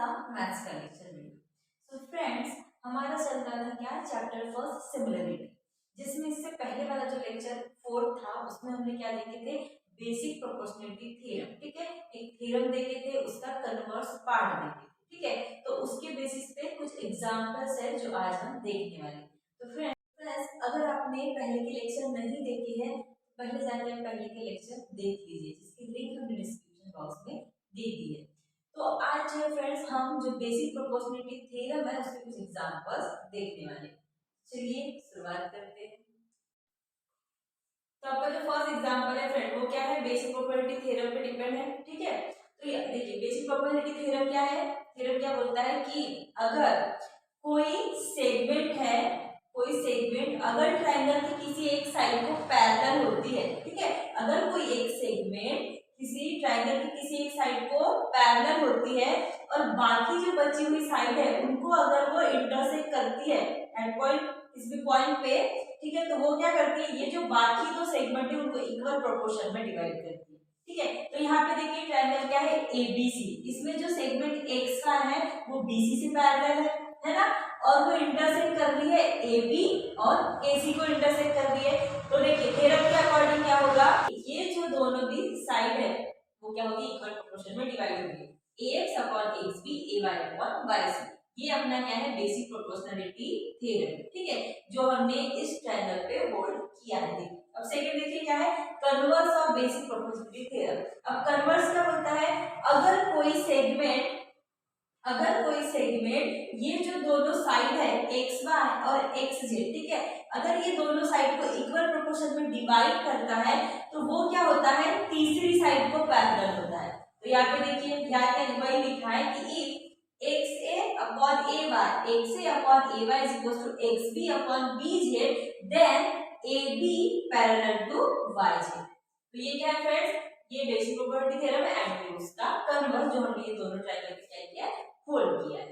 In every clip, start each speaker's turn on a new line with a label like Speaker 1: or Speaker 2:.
Speaker 1: था मैथ्स का लेक्चर में। तो फ्रेंड्स हमारा चल रहा था क्या, चैप्टर फर्स्ट सिमिलरिटी, जिसमें इससे पहले वाला जो लेक्चर 4 था उसमें हमने क्या देखे थे, बेसिक प्रोपोर्शनलिटी थ्योरम। ठीक है, एक थ्योरम देखे थे, उसका कन्वर्स पार्ट देखे थे। ठीक है, तो उसके बेसिस पे कुछ एग्जांपल्स है जो आज हम देखने वाले। तो फ्रेंड्स अगर आपने पहले के लेक्चर नहीं देखे हैं, पहले जाकर पहले के लेक्चर देख लीजिए, जिसकी लिंक हमने डिस्क्रिप्शन बॉक्स में दे दी है। तो आज फ्रेंड्स हम जो बेसिक प्रोपोर्शनलिटी थ्योरम है उसके कुछ एग्जांपल्स देखने वाले। चलिए शुरुआत करते हैं। तो आपका जो फर्स्ट एग्जांपल है फ्रेंड वो क्या है, बेसिक प्रोपोर्शनलिटी थ्योरम पे डिपेंड है। ठीक है, तो ये देखिए बेसिक प्रोपोर्शनलिटी थ्योरम क्या है, थ्योरम क्या बोलता है कि अगर कोई सेगमेंट है, कोई सेगमेंट अगर ट्रायंगल की किसी एक साइड को पैरेलल होती है, ठीक है, अगर कोई एक सेगमेंट किसी ट्रायंगल की किसी एक साइड को पैरेलल होती है और बाकी जो बची हुई साइड है उनको अगर वो इंटरसेक्ट करती है एट पॉइंट, इस भी पॉइंट पे, ठीक है, तो वो क्या करती है, ये जो बाकी दो सेगमेंट है उनको इक्वल प्रोपोर्शन में डिवाइड करती है। ठीक है, तो यहाँ पे देखिए ट्रायंगल क्या है, एबीसी, इसमें जो सेगमेंट एक्स का है वो बीसी से पैरेलल है ना, और वो इंटरसेक्ट कर रही है AB और AC को इंटरसेक्ट कर रही है। तो देखिए थ्योरम के अकॉर्डिंग क्या होगा, ये जो दोनों भी साइड है वो क्या होगी, इक्वल प्रोपोर्शन में डिवाइड होगी, AX upon XB AY upon YC। ये अपना क्या है, बेसिक प्रोपोर्शनलिटी थ्योरम। ठीक है, जो हमने इस ट्रायंगल पे होल्ड किया है। अब सेकंड देखिए क्या है, converse of basic proportionality theorem. अब कन्वर्स क्या होता है, अगर कोई सेगमेंट ये जो दोनों साइड है एक्स वाई और एक्स जेड, ठीक है, अगर ये दोनों साइड को इक्वल प्रोपोर्शन में डिवाइड करता है तो वो क्या होता है, तीसरी साइड को पैरेलल होता है। तो यहाँ पे देखिए ध्यान वही लिखा है कि if X A upon A Y, X A upon A Y is equal to X B upon B Z, then A B parallel to Y Z. तो ये क्या है फ्रेंड्स, ये बेसिक प्रोपर्टी थ्योरम एंड उसका converse जो हमने ये दोनों ट्रायंगल के क्या किया है, फोल्ड किया है।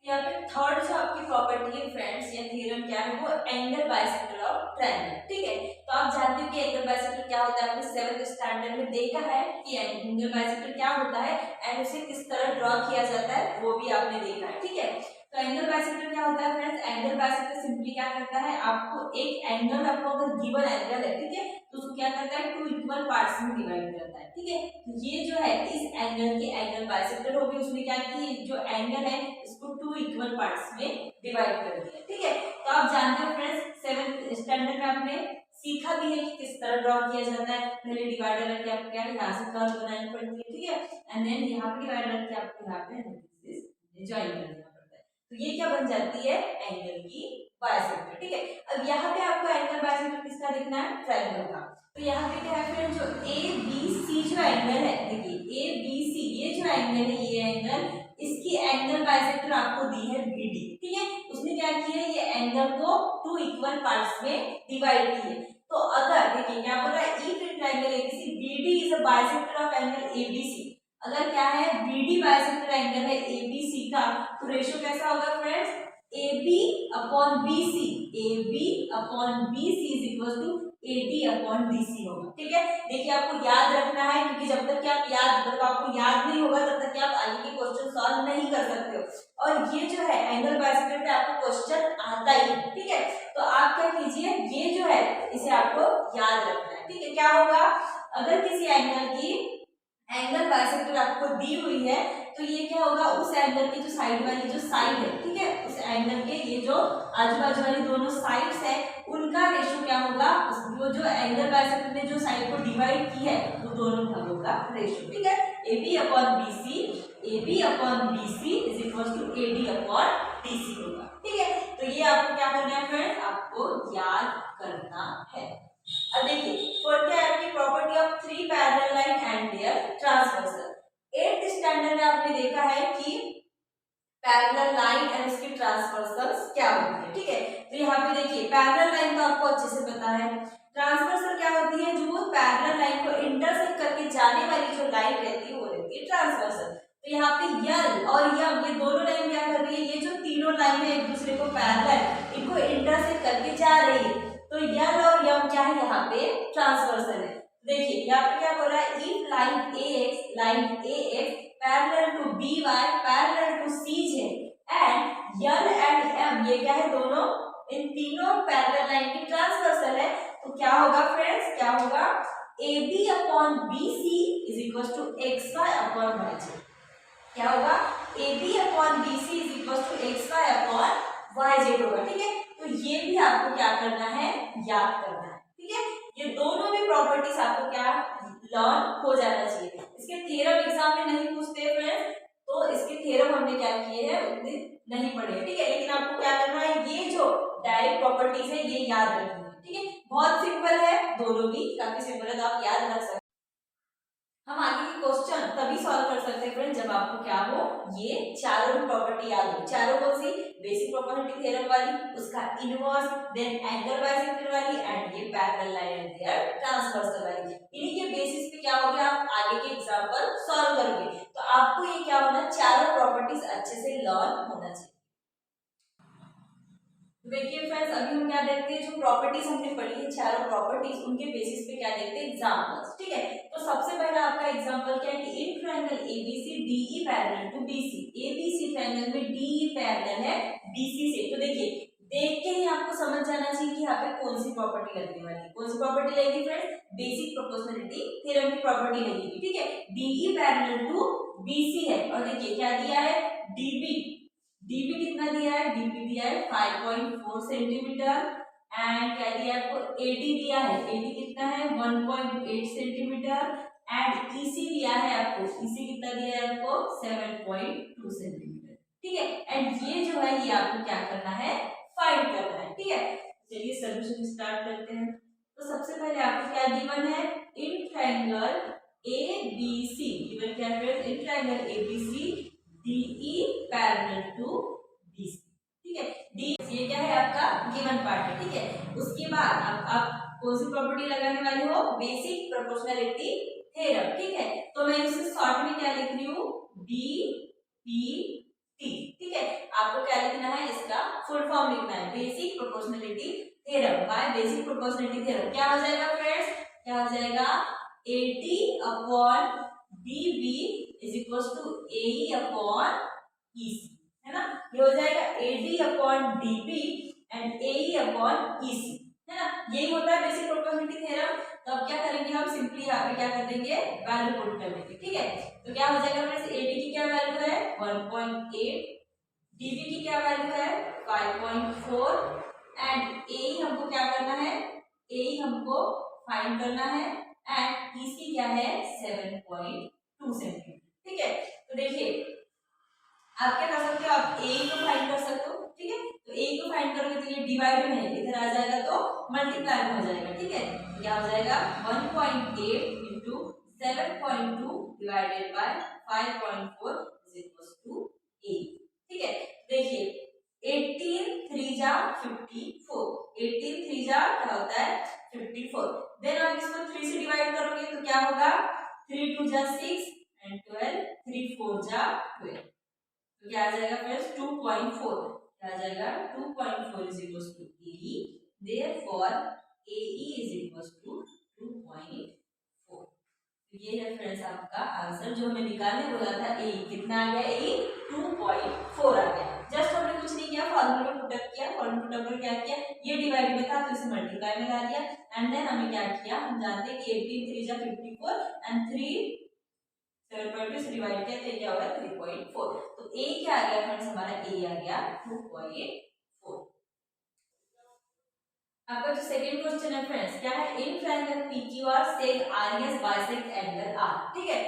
Speaker 1: यहाँ पे थर्ड जो आपकी प्रॉपर्टी है फ्रेंड्स या थ्योरम क्या है, वो एंगल बाइसेक्टर ऑफ ट्रायंगल। ठीक है, तो आप जानते हो कि एंगल बाइसेक्टर क्या होता है, आपने 7th स्टैंडर्ड में देखा है कि एंगल बाइसेक्टर क्या होता है एंड उसे किस तरह ड्रॉ किया जाता है वो भी आपने देखा है। ठीक है, तो एंगल बाइसेक्टर क्या होता है फ्रेंड्स, एंगल बाइसेक्टर सिंपली क्या करता है, आपको एक एंगल, आपको अगर गिवन एंगल है, ठीक है, तो उसको क्या करता है, टू इक्वल पार्ट्स में डिवाइड करता है। ठीक है, तो ये जो है इस एंगल के एंगल बाइसेक्टर हो गई, उसने क्या की, जो एंगल है इसको टू इक्वल पार्ट्स में डिवाइड कर दिया। ठीक है, तो आप जानते हो फ्रेंड्स 7th स्टैंडर्ड में आपने सीखा भी है कि किस तरह ड्रॉ किया जाता है। पहले डिवाइडर रख के आपको क्या है, यहाँ से कर्व बनानी पड़ती है। ठीक है, एंड देन यहाँ पे डिवाइडर रख के आपको यहाँ पे ज्वाइन कर देना पड़ता है। तो ये क्या बन जाती है, एंगल की बाइसेक्टर। ठीक है, अब यहाँ पे आपको एंगल बाइसेक्टर किसका देखना है, ट्रायंगल का। तो यहाँ पे क्या है फ्रेंड्स, जो ABC जो एंगल है, देखिए ABC ये जो एंगल है, ये एंगल, इसकी एंगल बाइसेक्टर आपको दी है BD। ठीक है, उसने क्या किया है, ये एंगल को टू इक्वल पार्ट्स में डिवाइड किए। तो अगर देखिए क्या बोल रहा है, if in triangle ABC BD is a bisector of angle ABC, अगर क्या है BD बाइसेक्टर एंगल है ABC का, तो रेशियो कैसा होगा friends, AB upon BC, AB upon BC is equal to AD upon DC होगा। ठीक है, देखिए आपको याद रखना है क्योंकि जब तक कि आपको याद नहीं होगा तब तक कि आप आगे के क्वेश्चन सॉल्व नहीं कर सकते हो। और ये जो है एंगल बाइसेक्टर पे आपको क्वेश्चन आता ही, ठीक है, तो आप क्या कीजिए, ये जो है इसे आपको याद रखना है। ठीक है, क्या होगा, अगर किसी एंगल की एंगल बाइसेक्टर आपको दी हुई है तो ये क्या होगा, उस एंगल की जो साइड वाली जो साइड है, ठीक है, उस एंगल के ये जो आजू बाजू वाली दोनों साइड्स है उनका रेशियो क्या होगा, वो जो एंगल बाइसेक्टर ने जो साइड को डिवाइड की है वो दोनों भागों का रेशियो। ठीक है, AB upon BC is equal to AD upon DC होगा। ठीक है, तो ये आपको क्या करना है फ्रेंड्स, आपको याद करना है। अब देखिए फोर्थ है आपकी property of three parallel line and their transversal. 8th standard में आपने देखा है कि पैरेलल लाइन एंड उसकी ट्रांसवर्सल्स क्या होती है। ठीक है, तो यहाँ पे देखिए पैरेलल लाइन तो आपको अच्छे से पता है, ट्रांसवर्सल क्या होती है, जो पैरेलल लाइन को इंटरसेक्ट करके जाने वाली जो लाइन रहती है वो रहती है ट्रांसवर्सल। तो यहाँ पे यल और यम ये दोनों लाइन क्या कर रही है, ये जो तीनों लाइन है एक दूसरे को पैरेलल, इनको इंटरसेक्ट करके जा रही है, तो यल और यम क्या है, यहाँ पे ट्रांसवर्सल है। देखिए यहाँ पे क्या बोल रहा है, if line A X parallel to B Y parallel to C J and L and M, ये क्या है दोनों, इन तीनों पैरेलल लाइन की ट्रांसवर्सल है, तो क्या होगा फ्रेंड्स, क्या होगा, A B upon B C is equal to X Y upon Y J. क्या होगा, A B upon B C is equal to X Y upon Y Z होगा। ठीक है, तो ये भी आपको क्या करना है, याद करना है। ठीक है, ये दोनों भी प्रॉपर्टीज आपको क्या लर्न हो जाना चाहिए। इसके थ्योरम एग्जाम में नहीं पूछते फ्रेंड्स, तो इसके थ्योरम हमने क्या किए हैं उतने नहीं पढ़े। ठीक है, लेकिन आपको क्या करना है, ये जो डायरेक्ट प्रॉपर्टीज है ये याद रखनी है। ठीक है, बहुत सिंपल है, दोनों भी काफी सिंपल है, तो आप याद रख सकते। हम आगे के क्वेश्चन तभी सॉल्व कर सकते हैं फ्रेंड जब आपको क्या हो, ये चारों प्रॉपर्टी याद हो। चारों कौन सी, बेसिक प्रोपोर्शनलिटी थ्योरम वाली, उसका इनवर्स, देन एंगल बाइसेक्टर वाली एंड ये parallel line and their transversal वाली। इन्हीं के बेसिस पे क्या होगा, आप आगे के एग्जांपल सॉल्व करोगे, तो आपको ये क्या होना, चारों प्रॉपर्टीज अच्छे से लर्न होना चाहिए। देखिए फ्रेंड्स, अभी हम क्या देखते हैं, जो प्रॉपर्टीज हमने पढ़ी है चारों प्रॉपर्टीज, उनके बेसिस पे क्या देखते हैं, एग्जांपल्स। ठीक है, तो सबसे पहला आपका एग्जांपल क्या है कि in triangle ABC DE parallel to BC, ABC triangle में डीई पैरेलल है बीसी से। तो देखिए देख के ही आपको समझ जाना चाहिए कि यहाँ पे कौन सी प्रॉपर्टी लगने वाली है। कौन सी प्रॉपर्टी लगेगी फ्रेंड्स, बेसिक प्रोपोर्शनलिटी थ्योरम की प्रॉपर्टी लगेगी। ठीक है, डीई पैरेलल टू बीसी है, और देखिए क्या दिया है, डीबी, डीबी कितना दिया है, डीबी दिया है 5.4 सेंटीमीटर, एंड क्या दिया है आपको, एडी दिया है, एडी कितना है 1.8 सेंटीमीटर, एंड ईसी दिया है आपको, ईसी कितना दिया है आपको 7.2 सेंटीमीटर। ठीक है, एंड ये जो है ये आपको क्या करना है, फाइंड करना है। ठीक है, चलिए सॉल्यूशन स्टार्ट करते हैं। तो सबसे पहले आपको क्या गिवन है, इन ट्रायंगल एबीसी, गिवन क्या है, in triangle ABC DE parallel to BC। ठीक है, डी ये क्या है आपका गिवन पार्ट है। ठीक है, उसके बाद अब आप कौन सी प्रॉपर्टी लगाने वाले हो, बेसिक प्रोपोर्शनलिटी थ्योरम। ठीक है, तो मैं इसे शॉर्ट में क्या लिख रही हूँ, BPT। ठीक है, आपको क्या लिखना है, इसका फुल फॉर्म लिखना है, basic proportionality theorem by basic proportionality theorem. क्या हो जाएगा फ्रेंड्स, क्या हो जाएगा, AD upon DB is equal to AE upon EC, है ना, ये हो जाएगा AD upon DB and AE upon EC, है ना, यही होता है बेसिक प्रोपोर्शनलिटी थ्योरम। तो अब क्या करेंगे हम, सिंपली यहाँ पे क्या कर देंगे, वैल्यू पुट कर देंगे। ठीक है, तो क्या हो जाएगा फ्रेंड्स, AD की क्या वैल्यू है 1.8, DB की क्या वैल्यू है 5.4, एंड AE हमको क्या करना है, AE हमको फाइंड करना है, एंड EC क्या है 7.2 सेंटीमीटर। ठीक है, तो देखिए आप क्या कर सकते हो, आप ए को फाइंड कर सकते हो। ठीक है, तो ए को फाइंड करोगे तो ये डिवाइड में है, इधर आ जाएगा तो मल्टीप्लाई में हो जाएगा। ठीक है, तो क्या हो जाएगा 1.8 into 7.2 divided by 5.4 is equal to A. ठीक है, देखिए 18 3 जा 54, 18 3 जा क्या होता है 54, देन आप इसको 3 से डिवाइड करोगे तो क्या होगा, 3 2 जा 6 एंड 12, 3 4 जा 12, तो क्या आ जाएगा फ्रेंड्स 2.4, क्या आ जाएगा 2.4 is equal to AE, therefore AE is equal to 2.4। तो ये है फ्रेंड्स आपका आंसर जो हमें निकालने बोला था। AE कितना आ गया, AE 2.4 आ गया। जस्ट हमने कुछ नहीं किया, फॉर्मूला में पुट अप किया, फॉर्मूला पुट अप कर क्या किया, ये डिवाइड में था तो इसे मल्टीप्लाई में ला दिया, एंड देन हमें क्या किया, हम जानते हैं कि 18 3 जा 54 एंड 3 7.2 से डिवाइड किया तो क्या हुआ 3.4, तो ए क्या आ गया फ्रेंड्स, हमारा ए आ गया 2.4। आपका जो सेकंड क्वेश्चन है फ्रेंड्स क्या है, in triangle PQR seg RES bisect angle R। ठीक है,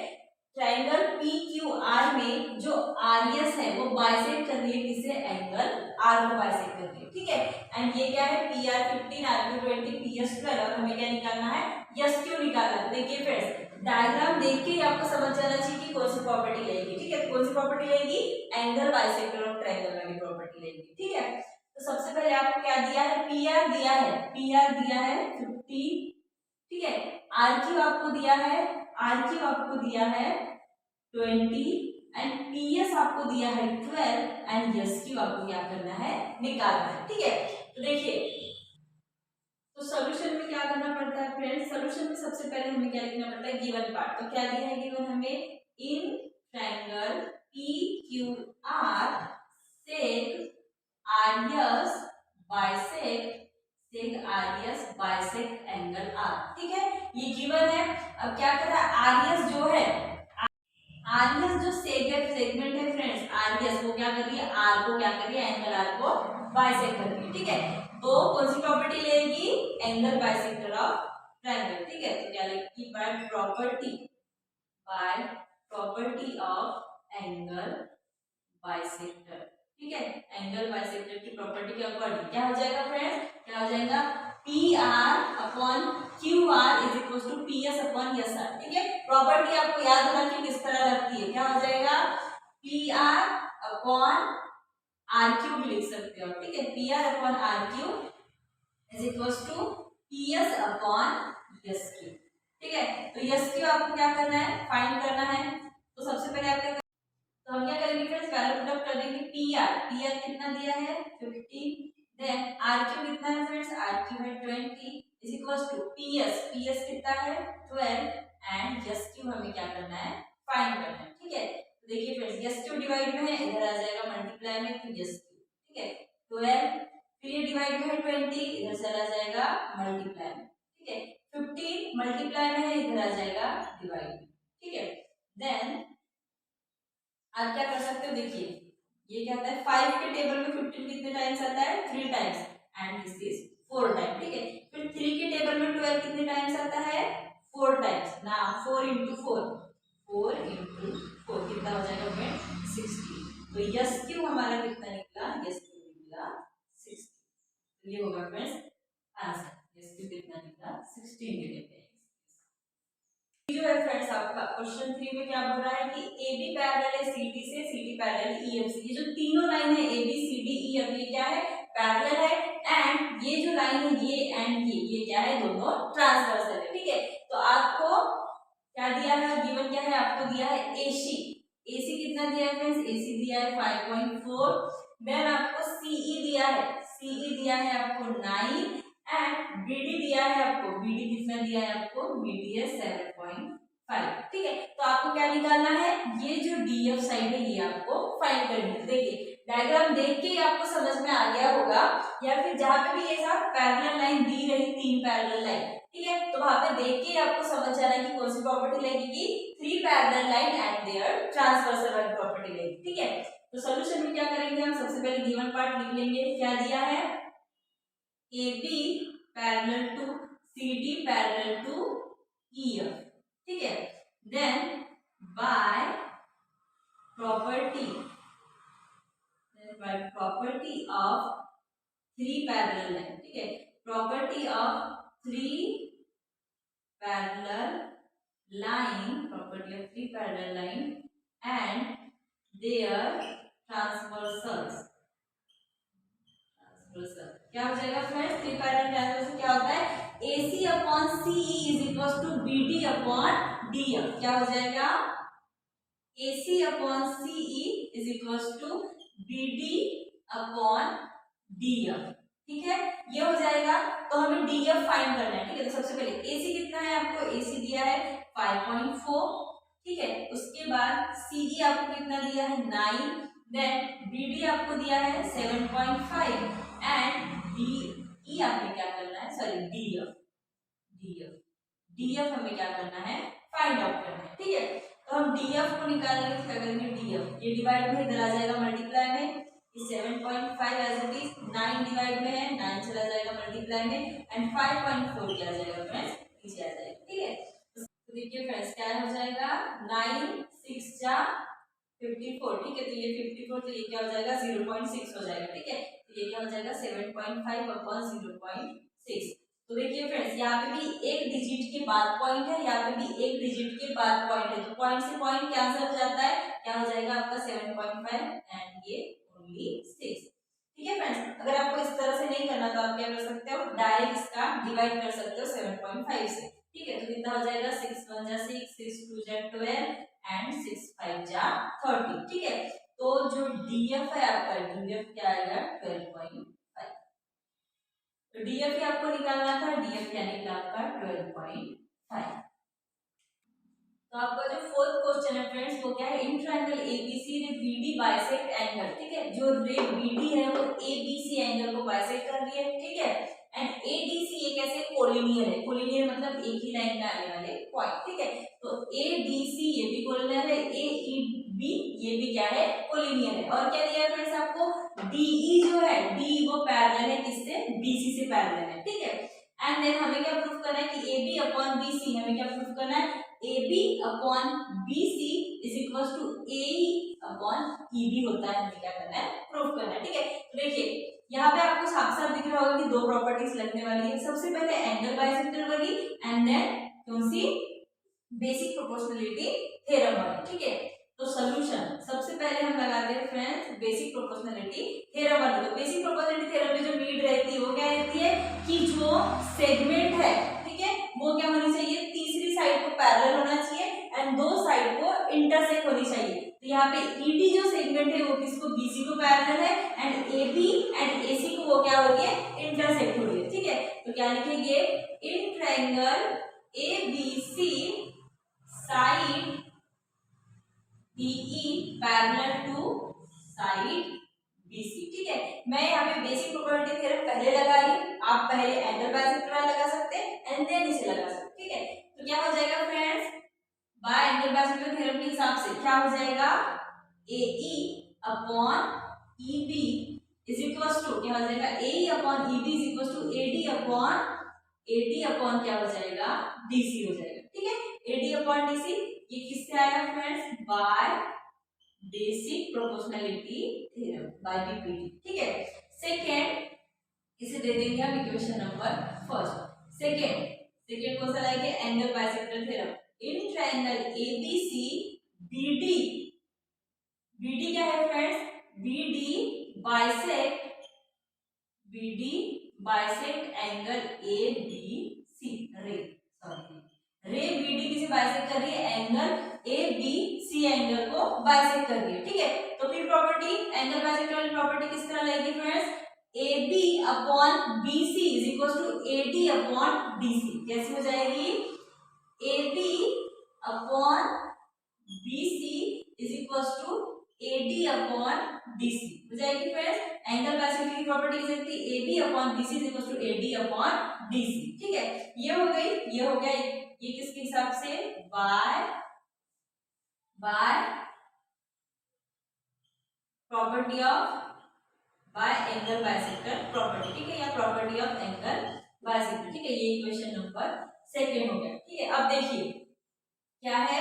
Speaker 1: ट्रायंगल PQR में जो RES है वो बाइसेक्ट कर रही है किसे, एंगल R को बाइसेक्ट कर रही है। ठीक है, एंड ये क्या है PR15 RQ20 PS12, और हमें क्या निकालना है, SQ निकालना है। देखिए फ्रेंड्स डायग्राम देख के ही आपको समझ जाना चाहिए कि कौन सी प्रॉपर्टी लगेगी। ठीक है, कौन सी प्रॉपर्टी लगेगी, एंगल बाइसेक्टर और ट्रायंगल वाली प्रॉपर्टी लगेगी। ठीक है, तो सबसे पहले आपको क्या दिया है, PR दिया है, PR दिया है 15। ठीक है, RQ आपको दिया है, RQ आपको दिया है 20 एंड PS आपको दिया है 12 एंड SQ आपको क्या करना है, निकालना है। ठीक है, तो देखिए तो सॉल्यूशन में क्या करना पड़ता है फ्रेंड्स, सॉल्यूशन में सबसे पहले हमें क्या लिखना पड़ता है, गिवन पार्ट। तो क्या दिया है गिवन हमें, in triangle P Q R seg RS bisect seg RS bisect angle R. ठीक है, ये गिवन है। अब क्या कर रहा है, आरएस जो है, आरएस जो सेगमेंट है फ्रेंड्स, आरएस वो क्या कर रही है, आर को क्या कर रही है, एंगल आर को बाइसेक्ट कर रही है। ठीक है, तो कौन सी प्रॉपर्टी लेगी, एंगल बाइसेक्टर ऑफ ट्रायंगल। ठीक है, तो क्या लेगी, by property of angle bisector. ठीक है, एंगल बाइसेक्टर की प्रॉपर्टी के अकॉर्डिंग क्या हो जाएगा फ्रेंड्स, क्या हो जाएगा, P R upon Q R is equal to P S upon S R. ठीक है, प्रॉपर्टी आपको याद होना कि किस तरह लगती है, क्या हो जाएगा, P R upon R Q भी लिख सकते हो। ठीक है, P R upon R Q is equal to P S upon S Q. ठीक है, तो एस क्यू आपको क्या करना है, फाइंड करना है। तो सबसे पहले आप तो हम क्या करेंगे फ्रेंड्स, पहले पुट अप कर देंगे पी आर कितना दिया है 15, देन आर क्यू कितना है फ्रेंड्स, आर क्यू है 20 is equal to P S कितना है 12 एंड एस क्यू हमें क्या करना है, फाइंड करना है। ठीक है, तो देखिए फ्रेंड्स, एस क्यू डिवाइड में है, इधर आ जाएगा मल्टीप्लाई में, तो एस क्यू। ठीक है, 12 फिर ये डिवाइड में है 20, इधर चला जाएगा मल्टीप्लाई में। ठीक है, 15 मल्टीप्लाई में है, इधर आ जाएगा डिवाइड में। ठीक है, देन आप क्या कर सकते हो, देखिए ये क्या होता है, 5 के टेबल में 15 कितने टाइम्स आता है, 3 times and this is 4 time. ठीक है, फिर 3 के टेबल में 12 कितने टाइम्स आता है, 4 टाइम्स ना, 4 इंटू 4 कितना हो जाएगा फ्रेंड, 60। तो यस क्यू हमारा कितना निकला, यस क्यू निकला 60। तो ये होगा फ्रेंड्स आंसर, यस क्यू कितना निकला 16 निकलते हैं। जो है फ्रेंड्स आपका क्वेश्चन 3 में क्या बोल रहा है कि AB पैरेलल है CD से, CD पैरेलल EF से। ये जो तीनों लाइन है AB CD EF ये क्या है, पैरेलल है, एंड ये जो लाइन है ये एंड ये क्या है, दोनों ट्रांसवर्सल है। ठीक है, तो आपको क्या दिया है, गिवन क्या है, आपको दिया है AC। AC कितना दिया है फ्रेंड्स, AC दिया है 5.4, देन आपको CE दिया है, CE दिया है आपको 9 एंड BD दिया है आपको, BD कितना दिया है आपको, BD है 7.5। ठीक है, तो आपको क्या निकालना है, ये जो DF साइड है ये आपको फाइंड करनी है। देखिए डायग्राम देख के ही आपको समझ में आ गया होगा, या फिर जहां पे भी ये साथ पैरेलल लाइन दी रही, 3 पैरेलल लाइन, ठीक है, तो वहां पे देख के ही आपको समझ आ रहा है कि कौन सी प्रॉपर्टी लगेगी, 3 parallel line and their transversal वाली प्रॉपर्टी लगेगी। ठीक है, तो सॉल्यूशन में क्या करेंगे हम, सबसे पहले गिवन पार्ट लिख लेंगे, क्या दिया है, AB parallel to CD parallel to EF। ठीक है, then by property of 3 parallel line. ठीक है, property of 3 parallel line and there transversals. क्या हो जाएगा फ्रेंड्स, 3 पैरेलल ट्रांसवर्सल क्या होता है, AC upon CE is equal to BD upon DF। क्या हो जाएगा, AC upon CE is equal to BD upon DF। ठीक है, ये हो जाएगा, तो हमें DF फाइंड करना है। ठीक है, तो सबसे पहले AC कितना है, आपको AC दिया है 5.4। ठीक है, उसके बाद CE आपको कितना दिया है 9, देन BD आपको दिया है 7.5 एंड DE आपने क्या करना है, सॉरी DF हमें क्या करना है, फाइंड आउट करना है। ठीक है, तो हम DF को निकालेंगे, तो क्या करेंगे, DF ये डिवाइड में इधर आ जाएगा मल्टीप्लाई में, 7.5 एज इट इज, 9 डिवाइड में है, 9 चला जाएगा मल्टीप्लाई में एंड 5.4 क्या आ जाएगा फ्रेंड्स, नीचे आ जाएगा। ठीक है, तो देखिए फ्रेंड्स क्या हो जाएगा, 9 6 जा 54। ठीक है, तो ये 54, तो ये क्या हो जाएगा 0.6 हो जाएगा। ठीक है, तो ये क्या हो जाएगा 7.5 अपॉन 0.6। तो देखिए फ्रेंड्स यहाँ पे भी एक डिजिट के बाद पॉइंट है, यहाँ पे भी एक डिजिट के बाद पॉइंट है, तो पॉइंट से पॉइंट कैंसिल हो जाता है, क्या हो जाएगा आपका 7.5 एंड ये ओनली 6। ठीक है फ्रेंड्स, अगर आपको इस तरह से नहीं करना तो आप क्या कर सकते हो, डायरेक्ट इसका डिवाइड कर सकते हो 7.5 से। ठीक है, तो कितना हो जाएगा 6 1 जा 6, 6 2 जा 12 एंड 6 5 जा 30। ठीक है, तो जो DF है आपका, DF क्या आएगा 12.5। तो डीएफ आपको निकालना था, डीएफ यानी कि आपका 12.5। तो आपका जो फोर्थ क्वेश्चन है फ्रेंड्स वो क्या है, in triangle ABC ray BD bisect angle, ठीक है, जो रे बीडी है वो एबीसी एंगल को बाइसेक्ट कर रही है, ठीक है, एंड एडीसी ये कैसे कोलिनियर है, कोलिनियर मतलब एक ही लाइन में आने वाले पॉइंट, ठीक है, तो एडीसी ये भी कोलिनियर है, एईबी ये भी क्या है, कोलिनियर है, और क्या दिया है फ्रेंड्स आपको, डीई जो है, डी वो पैरेलल है किससे, बीसी से पैरेलल है, ठीक है, एंड देन हमें क्या प्रूफ करना है कि AB अपॉन BC, हमें क्या प्रूफ करना है, AB upon BC is equal to AE upon EB होता है, हमें क्या करना है, प्रूफ करना है, ठीक है। तो देखिए यहाँ पे आपको साफ साफ दिख रहा होगा कि दो प्रॉपर्टीज लगने वाली है, सबसे पहले एंगल बाइसेक्टर वाली एंड देन कौन सी, बेसिक प्रोपोर्शनलिटी थ्योरम वाली, ठीक है। तो सॉल्यूशन सबसे पहले हम लगाते हैं फ्रेंड्स बेसिक प्रोपोर्शनलिटी थ्योरम वाली। तो बेसिक प्रोपोर्शनलिटी थ्योरम में जो नीड रहती है वो क्या रहती है कि जो सेगमेंट है, ठीक है, वो क्या होनी चाहिए, तीसरी साइड को पैरेलल होना चाहिए एंड दो साइड को इंटरसेक्ट होनी चाहिए। तो यहाँ पे ईडी जो सेगमेंट है वो किसको, बीसी को पैरेलल है एंड एबी एंड एसी को वो क्या हो रही है, इंटरसेक्ट हो रही है, ठीक है। तो क्या लिखेंगे, in triangle ABC side DE parallel to side BC, ठीक है। मैं यहाँ पे बेसिक प्रोपर्टी थ्योरम पहले लगा रही, आप पहले एंगल बाइसेक्टर लगा सकते हैं एंड देन इसे लगा सकते, ठीक है। तो क्या हो जाएगा friends, by angle bisector theorem के हिसाब से क्या हो जाएगा, AE upon EB is equal to क्या हो जाएगा, AE upon EB is equal to AD upon क्या हो जाएगा, DC हो जाएगा, ठीक है। AD अपॉन DC ये किससे आया friends, by basic proportionality theorem by BPT, ठीक है। सेकंड इसे दे देंगे हम equation number first. Second question आएगा angle bisector theorem, in triangle ABC BD, BD क्या है friends, BD bisect angle ABC, ray BD किसे बाइसेक्ट कर रही है, एंगल एबीसी एंगल को बाइसेक्ट कर रही है, ठीक है। तो फिर प्रॉपर्टी एंगल बाइसेक्टर वाली प्रॉपर्टी किस तरह लगेगी friends, AB upon BC is equal to AD upon BC, कैसे हो जाएगी, AB upon BC is equal to AD upon DC हो जाएगी फ्रेंड्स। एंगल बाइसेक्टर की प्रॉपर्टी किस लगती है, AB upon BC is equal to AD upon DC, ठीक है। ये हो गई, ये हो गया, ये किसके हिसाब से, by property of by angle bisector property, ठीक है, या प्रॉपर्टी ऑफ एंगल बाइसेक्टर, ठीक है। ये इक्वेशन नंबर सेकंड हो गया, ठीक है। अब देखिए क्या है,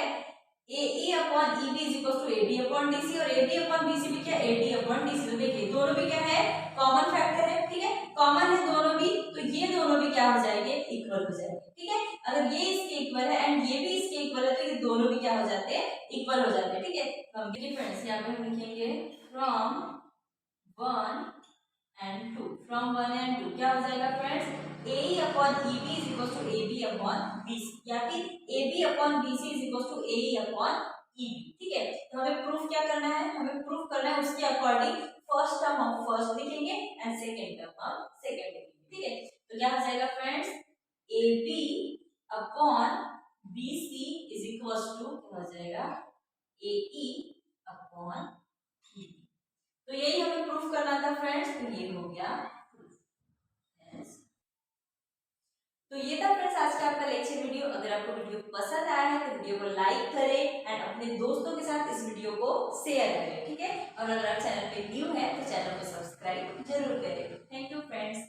Speaker 1: AE upon EB is equal to AD upon DC और AD अपॉन BC भी क्या, AD अपॉन DC। तो देखिए दोनों भी क्या है, कॉमन फैक्टर है, ठीक है, कॉमन है दोनों भी, तो ये दोनों भी क्या हो जाएंगे, इक्वल हो जाएंगे, ठीक है। अगर ये इसके इक्वल है एंड ये भी इसके इक्वल है तो ये दोनों भी क्या हो जाते हैं, इक्वल हो जाते हैं, ठीक है। तो देखिए फ्रेंड्स यहाँ पे हम लिखेंगे फ्रॉम 1 and 2, फ्रॉम 1 and 2 क्या हो जाएगा friends, AE upon EB is equal to AB upon BC या फिर AB upon BC is equal to AE upon EB, ठीक है। तो हमें प्रूफ क्या करना है, हमें प्रूफ करना है उसके अकॉर्डिंग फर्स्ट टर्म हम फर्स्ट लिखेंगे एंड सेकंड टर्म हम सेकंड लिखेंगे, ठीक है। तो क्या हो जाएगा friends, AB upon BC is equal to क्या हो जाएगा, AE अपॉन EB। तो यही हमें प्रूफ करना था फ्रेंड्स, तो ये हो गया प्रूफ। तो ये था फ्रेंड्स आज का आपका लेक्चर वीडियो। अगर आपको वीडियो पसंद आया है तो वीडियो को लाइक करें एंड अपने दोस्तों के साथ इस वीडियो को शेयर करें, ठीक है। और अगर आप चैनल पे न्यू है तो चैनल को सब्सक्राइब जरूर करें। Thank you friends.